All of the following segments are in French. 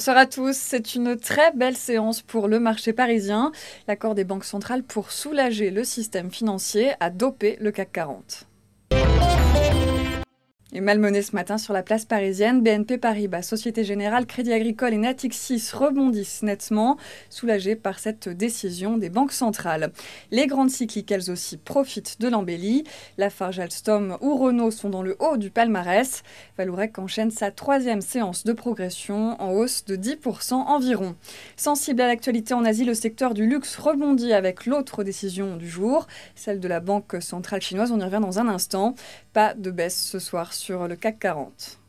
Bonsoir à tous. C'est une très belle séance pour le marché parisien. L'accord des banques centrales pour soulager le système financier a dopé le CAC 40. Et malmené ce matin sur la place parisienne, BNP Paribas, Société Générale, Crédit Agricole et Natixis rebondissent nettement, soulagés par cette décision des banques centrales. Les grandes cycliques, elles aussi, profitent de l'embellie. Lafarge, Alstom ou Renault sont dans le haut du palmarès. Vallourec enchaîne sa troisième séance de progression en hausse de 10% environ. Sensible à l'actualité en Asie, le secteur du luxe rebondit avec l'autre décision du jour, celle de la Banque centrale chinoise. On y revient dans un instant. Pas de baisse ce soir sur le CAC 40.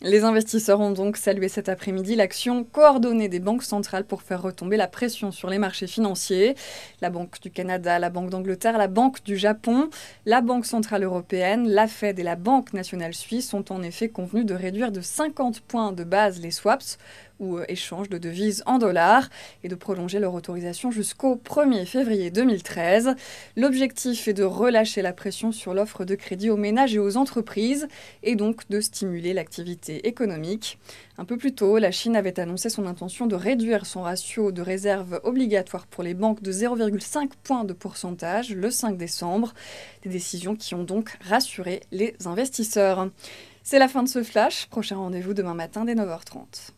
Les investisseurs ont donc salué cet après-midi l'action coordonnée des banques centrales pour faire retomber la pression sur les marchés financiers. La Banque du Canada, la Banque d'Angleterre, la Banque du Japon, la Banque centrale européenne, la Fed et la Banque nationale suisse ont en effet convenu de réduire de 50 points de base les swaps ou échange de devises en dollars et de prolonger leur autorisation jusqu'au 1er février 2013. L'objectif est de relâcher la pression sur l'offre de crédit aux ménages et aux entreprises et donc de stimuler l'activité économique. Un peu plus tôt, la Chine avait annoncé son intention de réduire son ratio de réserve obligatoire pour les banques de 0,5 points de pourcentage le 5 décembre. Des décisions qui ont donc rassuré les investisseurs. C'est la fin de ce flash. Prochain rendez-vous demain matin dès 9h30.